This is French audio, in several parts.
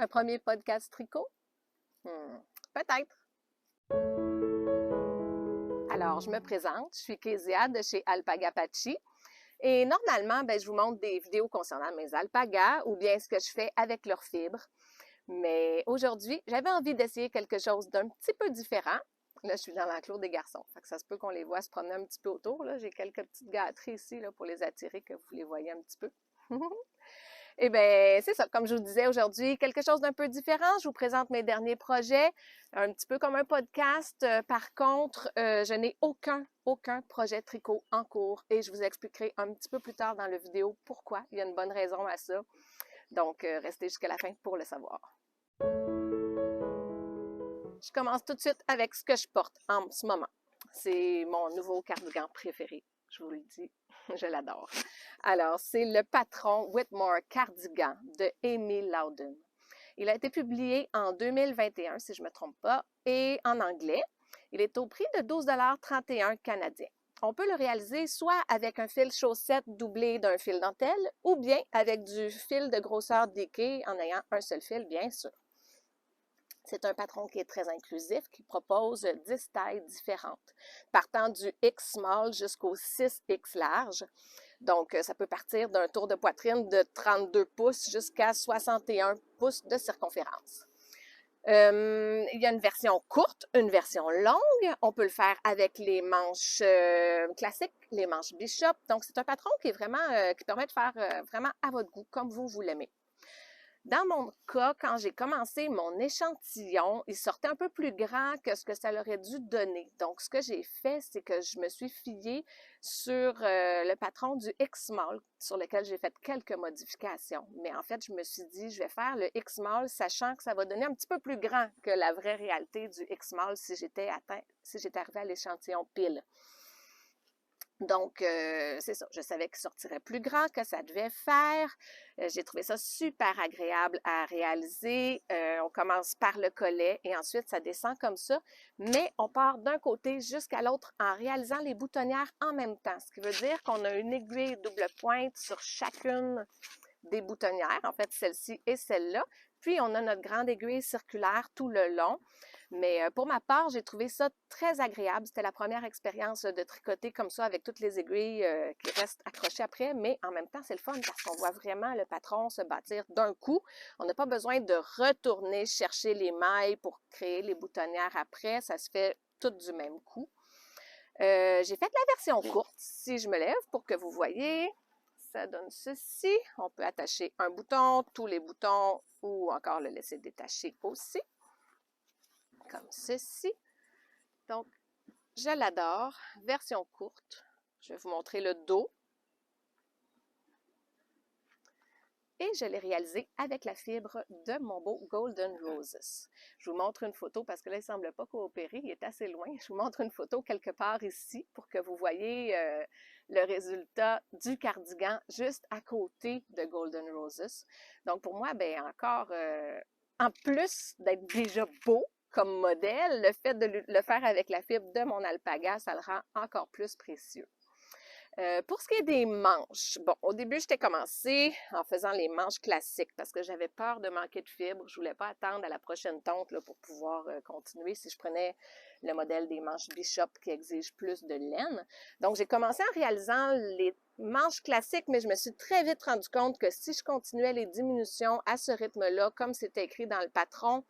Un premier podcast tricot? Peut-être. Alors, je me présente, je suis Kezia de chez Alpaga Patchy. Et normalement, je vous montre des vidéos concernant mes alpagas ou bien ce que je fais avec leurs fibres. Mais aujourd'hui, j'avais envie d'essayer quelque chose d'un petit peu différent. Là, je suis dans l'enclos des garçons. Fait que ça se peut qu'on les voit se promener un petit peu autour. J'ai quelques petites gâteries ici là, pour les attirer, que vous les voyez un petit peu. Eh bien, c'est ça. Comme je vous disais aujourd'hui, quelque chose d'un peu différent. Je vous présente mes derniers projets, un petit peu comme un podcast. Par contre, je n'ai aucun projet tricot en cours et je vous expliquerai un petit peu plus tard dans la vidéo pourquoi. Il y a une bonne raison à ça. Donc, restez jusqu'à la fin pour le savoir. Je commence tout de suite avec ce que je porte en ce moment. C'est mon nouveau cardigan préféré. Je vous le dis, je l'adore. Alors, c'est le patron Whitmore Cardigan de Amy Loudon. Il a été publié en 2021, si je ne me trompe pas, et en anglais. Il est au prix de 12,31 $ canadiens. On peut le réaliser soit avec un fil chaussette doublé d'un fil dentelle ou bien avec du fil de grosseur DK en ayant un seul fil, bien sûr. C'est un patron qui est très inclusif, qui propose 10 tailles différentes, partant du X small jusqu'au 6X large. Donc, ça peut partir d'un tour de poitrine de 32 pouces jusqu'à 61 pouces de circonférence. Il y a une version courte, une version longue. On peut le faire avec les manches classiques, les manches Bishop. Donc, c'est un patron qui est vraiment, qui permet de faire vraiment à votre goût, comme vous l'aimez. Dans mon cas, quand j'ai commencé mon échantillon, il sortait un peu plus grand que ce que ça aurait dû donner. Donc, ce que j'ai fait, c'est que je me suis fiée sur le patron du X-Small, sur lequel j'ai fait quelques modifications. Mais en fait, je me suis dit, je vais faire le X-Small, sachant que ça va donner un petit peu plus grand que la vraie réalité du X-Small si j'étais arrivée à l'échantillon pile. Donc, c'est ça. Je savais qu'il sortirait plus grand que ça devait faire. J'ai trouvé ça super agréable à réaliser. On commence par le collet et ensuite, ça descend comme ça. Mais on part d'un côté jusqu'à l'autre en réalisant les boutonnières en même temps. Ce qui veut dire qu'on a une aiguille double pointe sur chacune des boutonnières. En fait, celle-ci et celle-là. Puis, on a notre grande aiguille circulaire tout le long. Mais pour ma part, j'ai trouvé ça très agréable. C'était la première expérience de tricoter comme ça avec toutes les aiguilles qui restent accrochées après. Mais en même temps, c'est le fun parce qu'on voit vraiment le patron se bâtir d'un coup. On n'a pas besoin de retourner chercher les mailles pour créer les boutonnières après. Ça se fait tout du même coup. J'ai fait la version courte, si je me lève, pour que vous voyez. Ça donne ceci. On peut attacher un bouton, tous les boutons ou encore le laisser détacher aussi. Comme ceci. Donc, je l'adore. Version courte. Je vais vous montrer le dos. Et je l'ai réalisé avec la fibre de mon beau Golden Roses. Je vous montre une photo parce que là, il ne semble pas coopérer. Il est assez loin. Je vous montre une photo quelque part ici pour que vous voyez le résultat du cardigan juste à côté de Golden Roses. Donc, pour moi, encore, en plus d'être déjà beau, comme modèle, le fait de le faire avec la fibre de mon alpaga, ça le rend encore plus précieux. Pour ce qui est des manches, bon, au début, j'étais commencé en faisant les manches classiques parce que j'avais peur de manquer de fibres. Je ne voulais pas attendre à la prochaine tonte là, pour pouvoir continuer si je prenais le modèle des manches Bishop qui exige plus de laine. Donc, j'ai commencé en réalisant les manches classiques, mais je me suis très vite rendu compte que si je continuais les diminutions à ce rythme-là, comme c'était écrit dans le patron,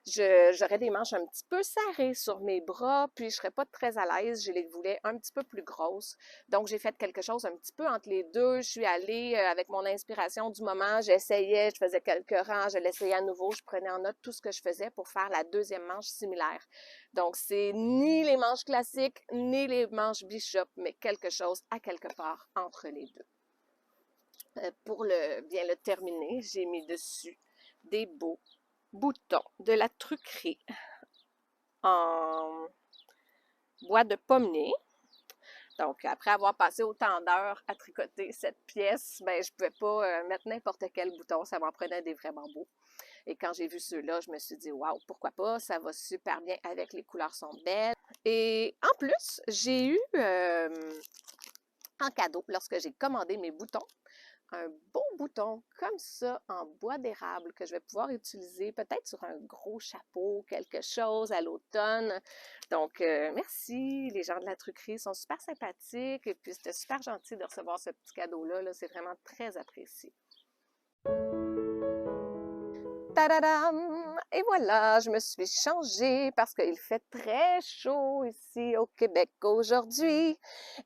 j'aurais des manches un petit peu serrées sur mes bras, puis je ne serais pas très à l'aise. Je les voulais un petit peu plus grosses. Donc, j'ai fait quelque chose un petit peu entre les deux. Je suis allée avec mon inspiration du moment. J'essayais, je faisais quelques rangs, je l'essayais à nouveau. Je prenais en note tout ce que je faisais pour faire la deuxième manche similaire. Donc, c'est ni les manches classiques, ni les manches Bishop, mais quelque chose à quelque part entre les deux. Pour bien le terminer, j'ai mis dessus des beaux boutons de la truquerie en bois de pommier. Donc, après avoir passé autant d'heures à tricoter cette pièce, je ne pouvais pas mettre n'importe quel bouton, ça m'en prenait des vraiment beaux. Et quand j'ai vu ceux-là, je me suis dit, waouh, pourquoi pas, ça va super bien avec les couleurs sont belles. Et en plus, j'ai eu en cadeau, lorsque j'ai commandé mes boutons, un beau bouton comme ça en bois d'érable que je vais pouvoir utiliser peut-être sur un gros chapeau, quelque chose à l'automne. Donc, merci, les gens de la truquerie sont super sympathiques et puis c'était super gentil de recevoir ce petit cadeau-là, là, c'est vraiment très apprécié. Tadadam! Et voilà, je me suis changée parce qu'il fait très chaud ici au Québec aujourd'hui.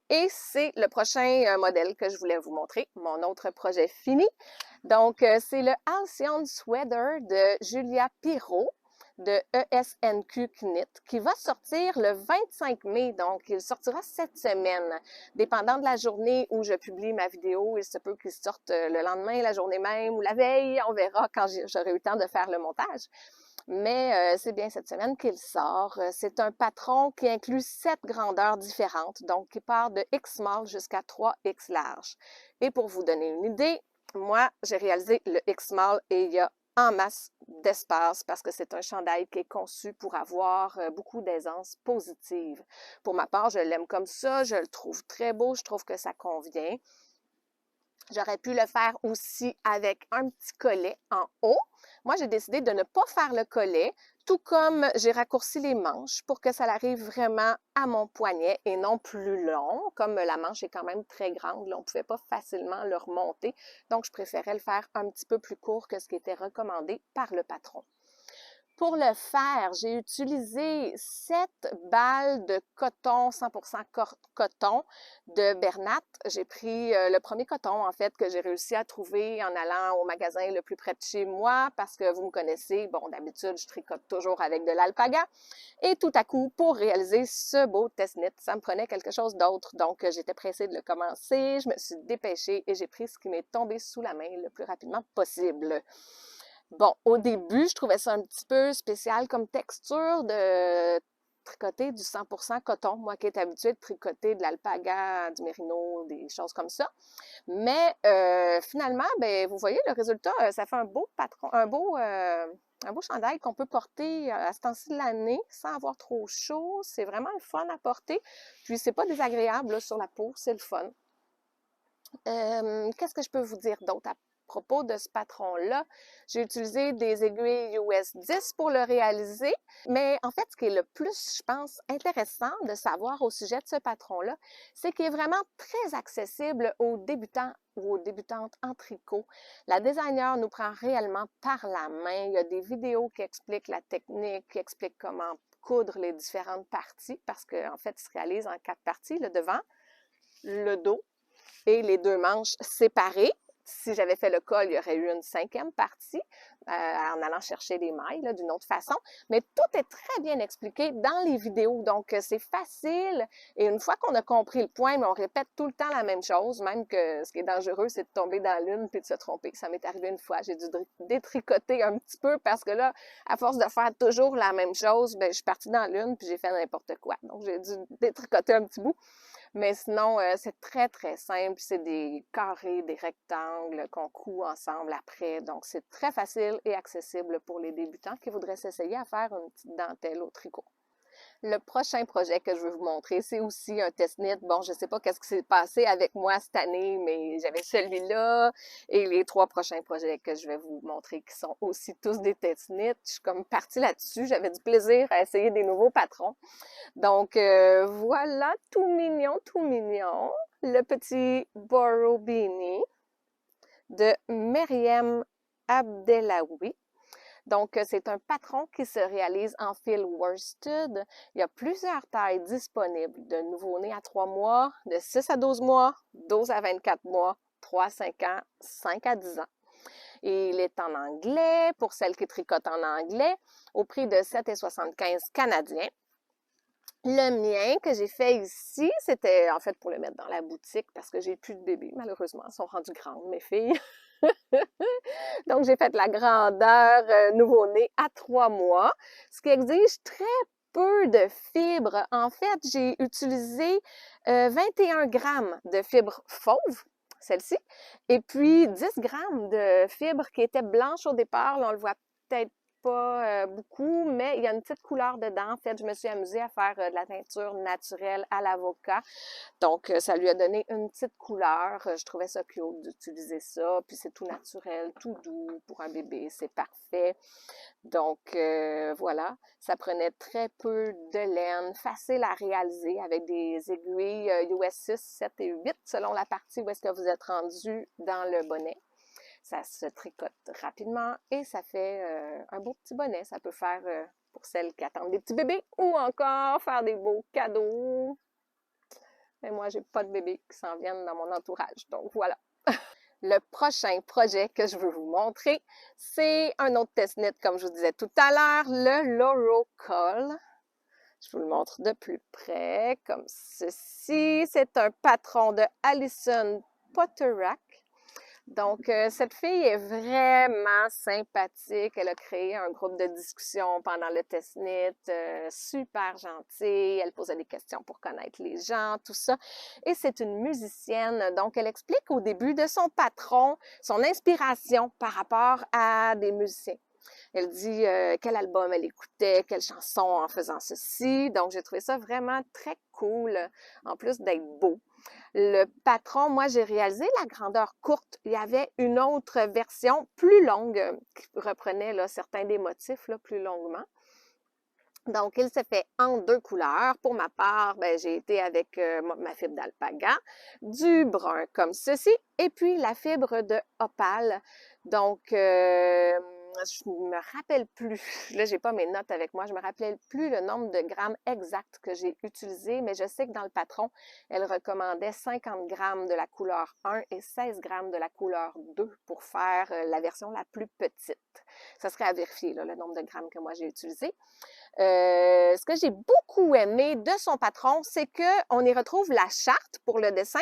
Et c'est le prochain modèle que je voulais vous montrer, mon autre projet fini. Donc, c'est le Halcyon Sweater de Julia Pirot de ESNQ Knit qui va sortir le 25 mai. Donc, il sortira cette semaine. Dépendant de la journée où je publie ma vidéo, il se peut qu'il sorte le lendemain, la journée même ou la veille. On verra quand j'aurai eu le temps de faire le montage. Mais c'est bien cette semaine qu'il sort. C'est un patron qui inclut 7 grandeurs différentes, donc qui part de X small jusqu'à 3X large. Et pour vous donner une idée, moi, j'ai réalisé le X small et il y a en masse d'espace parce que c'est un chandail qui est conçu pour avoir beaucoup d'aisance positive. Pour ma part, je l'aime comme ça, je le trouve très beau, je trouve que ça convient. J'aurais pu le faire aussi avec un petit collet en haut. Moi, j'ai décidé de ne pas faire le collet, tout comme j'ai raccourci les manches pour que ça arrive vraiment à mon poignet et non plus long, comme la manche est quand même très grande, là, on ne pouvait pas facilement le remonter. Donc, je préférais le faire un petit peu plus court que ce qui était recommandé par le patron. Pour le faire, j'ai utilisé 7 balles de coton, 100% coton de Bernat. J'ai pris le premier coton, en fait, que j'ai réussi à trouver en allant au magasin le plus près de chez moi parce que vous me connaissez, bon, d'habitude, je tricote toujours avec de l'alpaga. Et tout à coup, pour réaliser ce beau test-knit, ça me prenait quelque chose d'autre. Donc, j'étais pressée de le commencer, je me suis dépêchée et j'ai pris ce qui m'est tombé sous la main le plus rapidement possible. Bon, au début, je trouvais ça un petit peu spécial comme texture de tricoter du 100% coton. Moi qui est habituée de tricoter de l'alpaga, du mérino, des choses comme ça. Mais finalement, ben, vous voyez le résultat, ça fait un beau patron, un beau chandail qu'on peut porter à ce temps-ci de l'année sans avoir trop chaud. C'est vraiment le fun à porter. Puis c'est pas désagréable là, sur la peau, c'est le fun. Qu'est-ce que je peux vous dire d'autre à propos de ce patron-là? J'ai utilisé des aiguilles US 10 pour le réaliser, mais en fait, ce qui est le plus, je pense, intéressant de savoir au sujet de ce patron-là, c'est qu'il est vraiment très accessible aux débutants ou aux débutantes en tricot. La designer nous prend réellement par la main. Il y a des vidéos qui expliquent la technique, qui expliquent comment coudre les différentes parties, parce qu'en fait, il se réalise en 4 parties, le devant, le dos, et les 2 manches séparées. Si j'avais fait le col, il y aurait eu une 5e partie en allant chercher les mailles d'une autre façon. Mais tout est très bien expliqué dans les vidéos. Donc, c'est facile. Et une fois qu'on a compris le point, mais on répète tout le temps la même chose, même que ce qui est dangereux, c'est de tomber dans l'une puis de se tromper. Ça m'est arrivé une fois. J'ai dû détricoter un petit peu parce que là, à force de faire toujours la même chose, ben, je suis partie dans l'une puis j'ai fait n'importe quoi. Donc, j'ai dû détricoter un petit bout. Mais sinon, c'est très, très simple. C'est des carrés, des rectangles qu'on coud ensemble après. Donc, c'est très facile et accessible pour les débutants qui voudraient s'essayer à faire une petite dentelle au tricot. Le prochain projet que je veux vous montrer, c'est aussi un test-knit. Bon, je ne sais pas qu'est-ce qui s'est passé avec moi cette année, mais j'avais celui-là et les 3 prochains projets que je vais vous montrer qui sont aussi tous des test-knit. Je suis comme partie là-dessus. J'avais du plaisir à essayer des nouveaux patrons. Donc, voilà, tout mignon, le petit Boro Beanie de Meriem Abdelawi. Donc, c'est un patron qui se réalise en fil worsted. Il y a plusieurs tailles disponibles, de nouveau-né à 3 mois, de 6 à 12 mois, 12 à 24 mois, 3 à 5 ans, 5 à 10 ans. Et il est en anglais, pour celles qui tricotent en anglais, au prix de 7,75 canadiens. Le mien que j'ai fait ici, c'était en fait pour le mettre dans la boutique parce que j'ai plus de bébés, malheureusement, elles sont rendues grandes, mes filles. Donc, j'ai fait la grandeur nouveau-né à 3 mois, ce qui exige très peu de fibres. En fait, j'ai utilisé 21 grammes de fibres fauves, celle-ci, et puis 10 grammes de fibres qui étaient blanches au départ. Là, on le voit peut-être pas beaucoup, mais il y a une petite couleur dedans. En fait, je me suis amusée à faire de la teinture naturelle à l'avocat. Donc, ça lui a donné une petite couleur. Je trouvais ça cute d'utiliser ça. Puis c'est tout naturel, tout doux pour un bébé. C'est parfait. Donc, voilà. Ça prenait très peu de laine, facile à réaliser avec des aiguilles US 6, 7 et 8 selon la partie où est-ce que vous êtes rendu dans le bonnet. Ça se tricote rapidement et ça fait un beau petit bonnet. Ça peut faire pour celles qui attendent des petits bébés ou encore faire des beaux cadeaux. Mais moi, j'ai pas de bébés qui s'en viennent dans mon entourage. Donc, voilà. Le prochain projet que je veux vous montrer, c'est un autre test-knit, comme je vous disais tout à l'heure, le Loro Col. Je vous le montre de plus près, comme ceci. C'est un patron de Alison Potterack. Donc, cette fille est vraiment sympathique. Elle a créé un groupe de discussion pendant le test-knit, super gentille. Elle posait des questions pour connaître les gens, tout ça. Et c'est une musicienne. Donc, elle explique au début de son patron, son inspiration par rapport à des musiciens. Elle dit quel album elle écoutait, quelle chanson en faisant ceci. Donc, j'ai trouvé ça vraiment très cool, en plus d'être beau. Le patron, moi, j'ai réalisé la grandeur courte. Il y avait une autre version plus longue qui reprenait là, certains des motifs là, plus longuement. Donc, il se fait en 2 couleurs. Pour ma part, ben, j'ai été avec ma fibre d'alpaga, du brun comme ceci, et puis la fibre de opale. Donc, je me rappelle plus, là, j'ai pas mes notes avec moi, je me rappelle plus le nombre de grammes exact que j'ai utilisé, mais je sais que dans le patron, elle recommandait 50 grammes de la couleur 1 et 16 grammes de la couleur 2 pour faire la version la plus petite. Ça serait à vérifier, là, le nombre de grammes que moi j'ai utilisé. Ce que j'ai beaucoup aimé de son patron, c'est qu'on y retrouve la charte pour le dessin,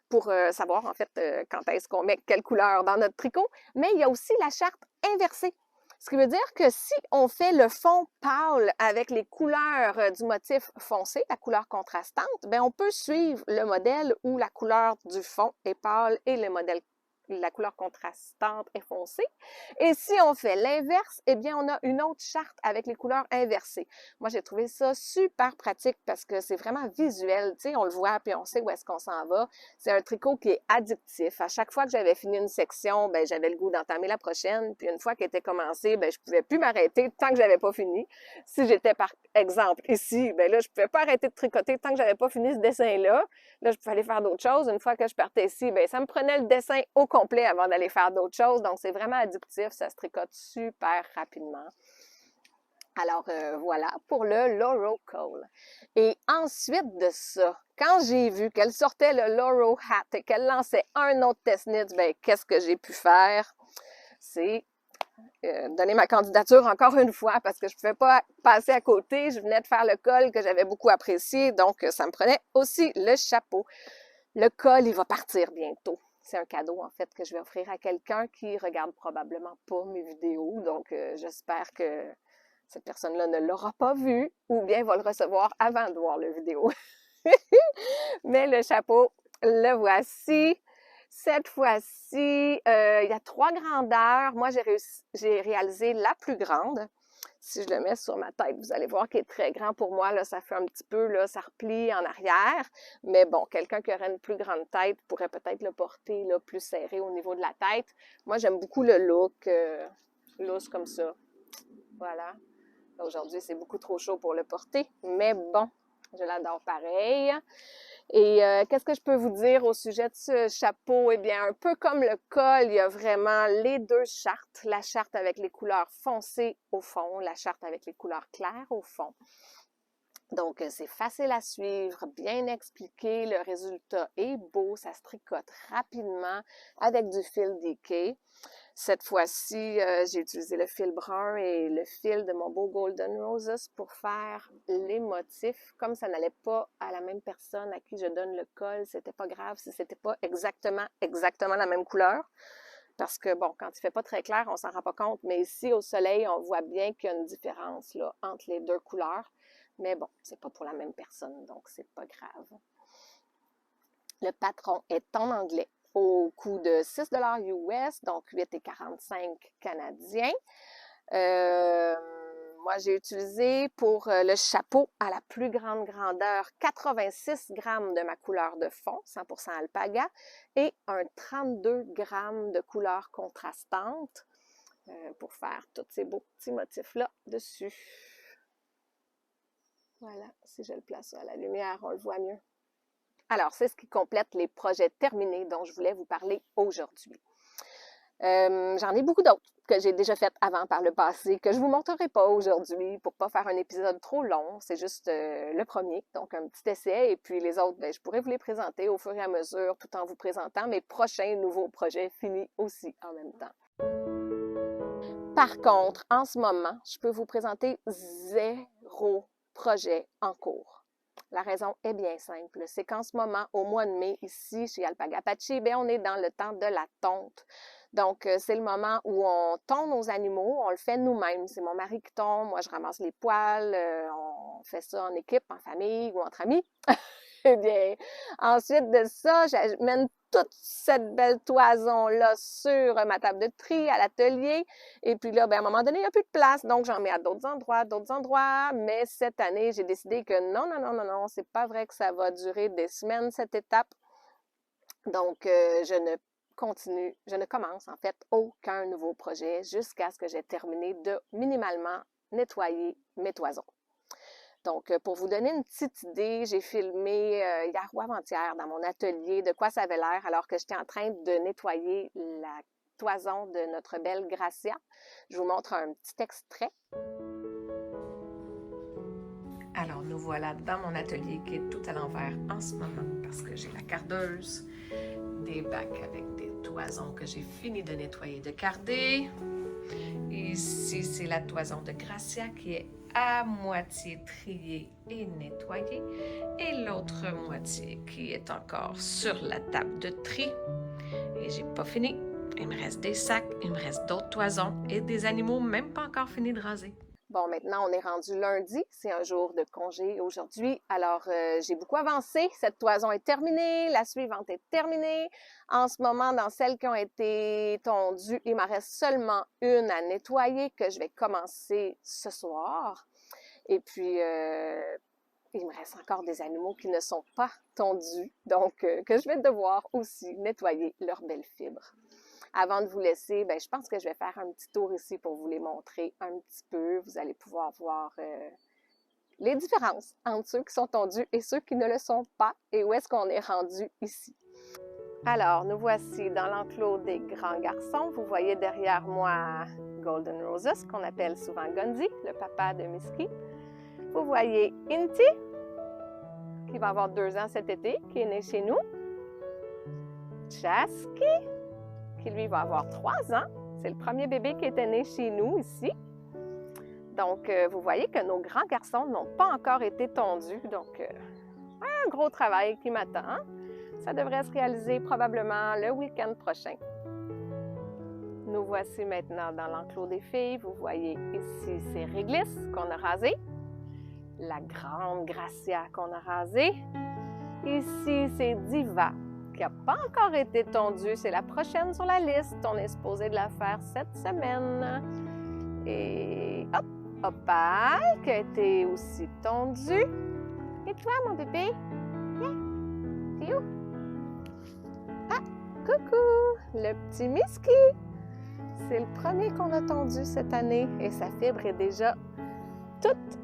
pour savoir en fait quand est-ce qu'on met quelle couleur dans notre tricot, mais il y a aussi la charte inversée. Ce qui veut dire que si on fait le fond pâle avec les couleurs du motif foncé, la couleur contrastante, bien on peut suivre le modèle où la couleur du fond est pâle et le modèle la couleur contrastante est foncée. Et si on fait l'inverse, eh bien, on a une autre charte avec les couleurs inversées. Moi, j'ai trouvé ça super pratique parce que c'est vraiment visuel. Tu sais, on le voit puis on sait où est-ce qu'on s'en va. C'est un tricot qui est addictif. À chaque fois que j'avais fini une section, ben j'avais le goût d'entamer la prochaine. Puis une fois qu'elle était commencée, ben je pouvais plus m'arrêter tant que j'avais pas fini. Si j'étais par exemple ici, ben là, je pouvais pas arrêter de tricoter tant que j'avais pas fini ce dessin-là. Là, je pouvais aller faire d'autres choses. Une fois que je partais ici, ben ça me prenait le dessin au complet avant d'aller faire d'autres choses. Donc, c'est vraiment addictif. Ça se tricote super rapidement. Alors, voilà pour le Loro Cole. Et ensuite de ça, quand j'ai vu qu'elle sortait le Loro Hat et qu'elle lançait un autre test-knit, ben qu'est-ce que j'ai pu faire? C'est donner ma candidature encore une fois parce que je ne pouvais pas passer à côté. Je venais de faire le col que j'avais beaucoup apprécié, donc ça me prenait aussi le chapeau. Le col, il va partir bientôt. C'est un cadeau, en fait, que je vais offrir à quelqu'un qui regarde probablement pas mes vidéos. Donc, j'espère que cette personne-là ne l'aura pas vu ou bien va le recevoir avant de voir la vidéo. Mais le chapeau, le voici. Cette fois-ci, il y a 3 grandeurs. Moi, j'ai réalisé la plus grande. Si je le mets sur ma tête, vous allez voir qu'il est très grand pour moi. Là, ça fait un petit peu, là, ça replie en arrière. Mais bon, quelqu'un qui aurait une plus grande tête pourrait peut-être le porter là, plus serré au niveau de la tête. Moi, j'aime beaucoup le look, loose comme ça. Voilà. Aujourd'hui, c'est beaucoup trop chaud pour le porter. Mais bon, je l'adore pareil. Et qu'est-ce que je peux vous dire au sujet de ce chapeau? Eh bien, un peu comme le col, il y a vraiment les 2 chartes. La charte avec les couleurs foncées au fond, la charte avec les couleurs claires au fond. Donc, c'est facile à suivre, bien expliqué. Le résultat est beau, ça se tricote rapidement avec du fil DK. Cette fois-ci, j'ai utilisé le fil brun et le fil de mon beau Golden Roses pour faire les motifs. Comme ça n'allait pas à la même personne à qui je donne le col, c'était pas grave si c'était pas exactement la même couleur. Parce que, bon, quand il fait pas très clair, on s'en rend pas compte. Mais ici, au soleil, on voit bien qu'il y a une différence là, entre les 2 couleurs. Mais bon, c'est pas pour la même personne, donc c'est pas grave. Le patron est en anglais au coût de 6 $ US, donc 8,45 canadiens. Moi, j'ai utilisé pour le chapeau à la plus grande grandeur 86 grammes de ma couleur de fond, 100% alpaga, et un 32 grammes de couleur contrastante pour faire tous ces beaux petits motifs-là dessus. Voilà, si je le place à la lumière, on le voit mieux. Alors, c'est ce qui complète les projets terminés dont je voulais vous parler aujourd'hui. J'en ai beaucoup d'autres que j'ai déjà fait avant par le passé, que je vous montrerai pas aujourd'hui pour pas faire un épisode trop long. C'est juste le premier, donc un petit essai. Et puis les autres, je pourrais vous les présenter au fur et à mesure tout en vous présentant mes prochains nouveaux projets finis aussi en même temps. Par contre, en ce moment, je peux vous présenter 0 projet en cours. La raison est bien simple, c'est qu'en ce moment, au mois de mai, ici, chez Alpaga Apache, on est dans le temps de la tonte. Donc, c'est le moment où on tond nos animaux, on le fait nous-mêmes. C'est mon mari qui tond, moi je ramasse les poils, on fait ça en équipe, en famille ou entre amis. Eh bien, ensuite de ça, j'amène toute cette belle toison-là sur ma table de tri à l'atelier. Et puis là, à un moment donné, il n'y a plus de place, donc j'en mets à d'autres endroits. Mais cette année, j'ai décidé que non, c'est pas vrai que ça va durer des semaines, cette étape. Donc, je ne commence en fait aucun nouveau projet jusqu'à ce que j'ai terminé de minimalement nettoyer mes toisons. Donc, pour vous donner une petite idée, j'ai filmé hier ou avant-hier dans mon atelier de quoi ça avait l'air alors que j'étais en train de nettoyer la toison de notre belle Gracia. Je vous montre un petit extrait. Alors, nous voilà dans mon atelier qui est tout à l'envers en ce moment parce que j'ai la cardeuse, des bacs avec des toisons que j'ai fini de nettoyer, de carder. Ici, c'est la toison de Gracia qui est à moitié triée et nettoyée et l'autre moitié qui est encore sur la table de tri. Et j'ai pas fini. Il me reste des sacs, il me reste d'autres toisons et des animaux même pas encore finis de raser. Bon, maintenant, on est rendu lundi. C'est un jour de congé aujourd'hui. Alors, j'ai beaucoup avancé. Cette toison est terminée. La suivante est terminée. En ce moment, dans celles qui ont été tondues, il m'en reste seulement une à nettoyer que je vais commencer ce soir. Et puis, il me reste encore des animaux qui ne sont pas tondus. Donc, que je vais devoir aussi nettoyer leurs belles fibres. Avant de vous laisser, je pense que je vais faire un petit tour ici pour vous les montrer un petit peu. Vous allez pouvoir voir les différences entre ceux qui sont tondus et ceux qui ne le sont pas et où est-ce qu'on est rendu ici. Alors, nous voici dans l'enclos des grands garçons. Vous voyez derrière moi Golden Roses, qu'on appelle souvent Gunzi, le papa de Miski. Vous voyez Inti, qui va avoir 2 ans cet été, qui est né chez nous. Chaski, qui lui va avoir 3 ans. C'est le premier bébé qui était né chez nous ici. Donc, vous voyez que nos grands garçons n'ont pas encore été tondus. Donc, un gros travail qui m'attend. Ça devrait se réaliser probablement le week-end prochain. Nous voici maintenant dans l'enclos des filles. Vous voyez ici, c'est Réglisse qu'on a rasé. La grande Gracia qu'on a rasée. Ici, c'est Diva, qui n'a pas encore été tondue. C'est la prochaine sur la liste. On est supposé de la faire cette semaine. Et hop, Opal, qui a été aussi tondue. Et toi, mon bébé? Viens. T'es où? Ah, coucou, le petit Miski. C'est le premier qu'on a tondu cette année et sa fibre est déjà toute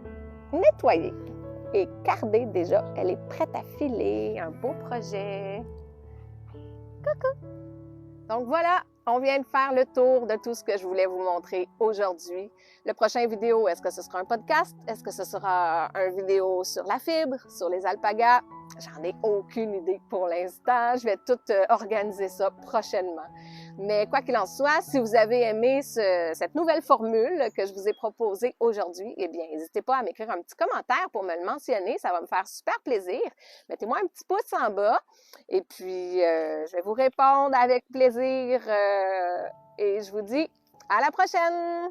nettoyée et cardée déjà. Elle est prête à filer. Un beau projet. Coucou! Donc voilà, on vient de faire le tour de tout ce que je voulais vous montrer aujourd'hui. Le prochain vidéo, est-ce que ce sera un podcast? Est-ce que ce sera une vidéo sur la fibre, sur les alpagas? J'en ai aucune idée pour l'instant. Je vais tout organiser ça prochainement. Mais quoi qu'il en soit, si vous avez aimé cette nouvelle formule que je vous ai proposée aujourd'hui, eh bien, n'hésitez pas à m'écrire un petit commentaire pour me le mentionner. Ça va me faire super plaisir. Mettez-moi un petit pouce en bas et puis je vais vous répondre avec plaisir. Et je vous dis à la prochaine!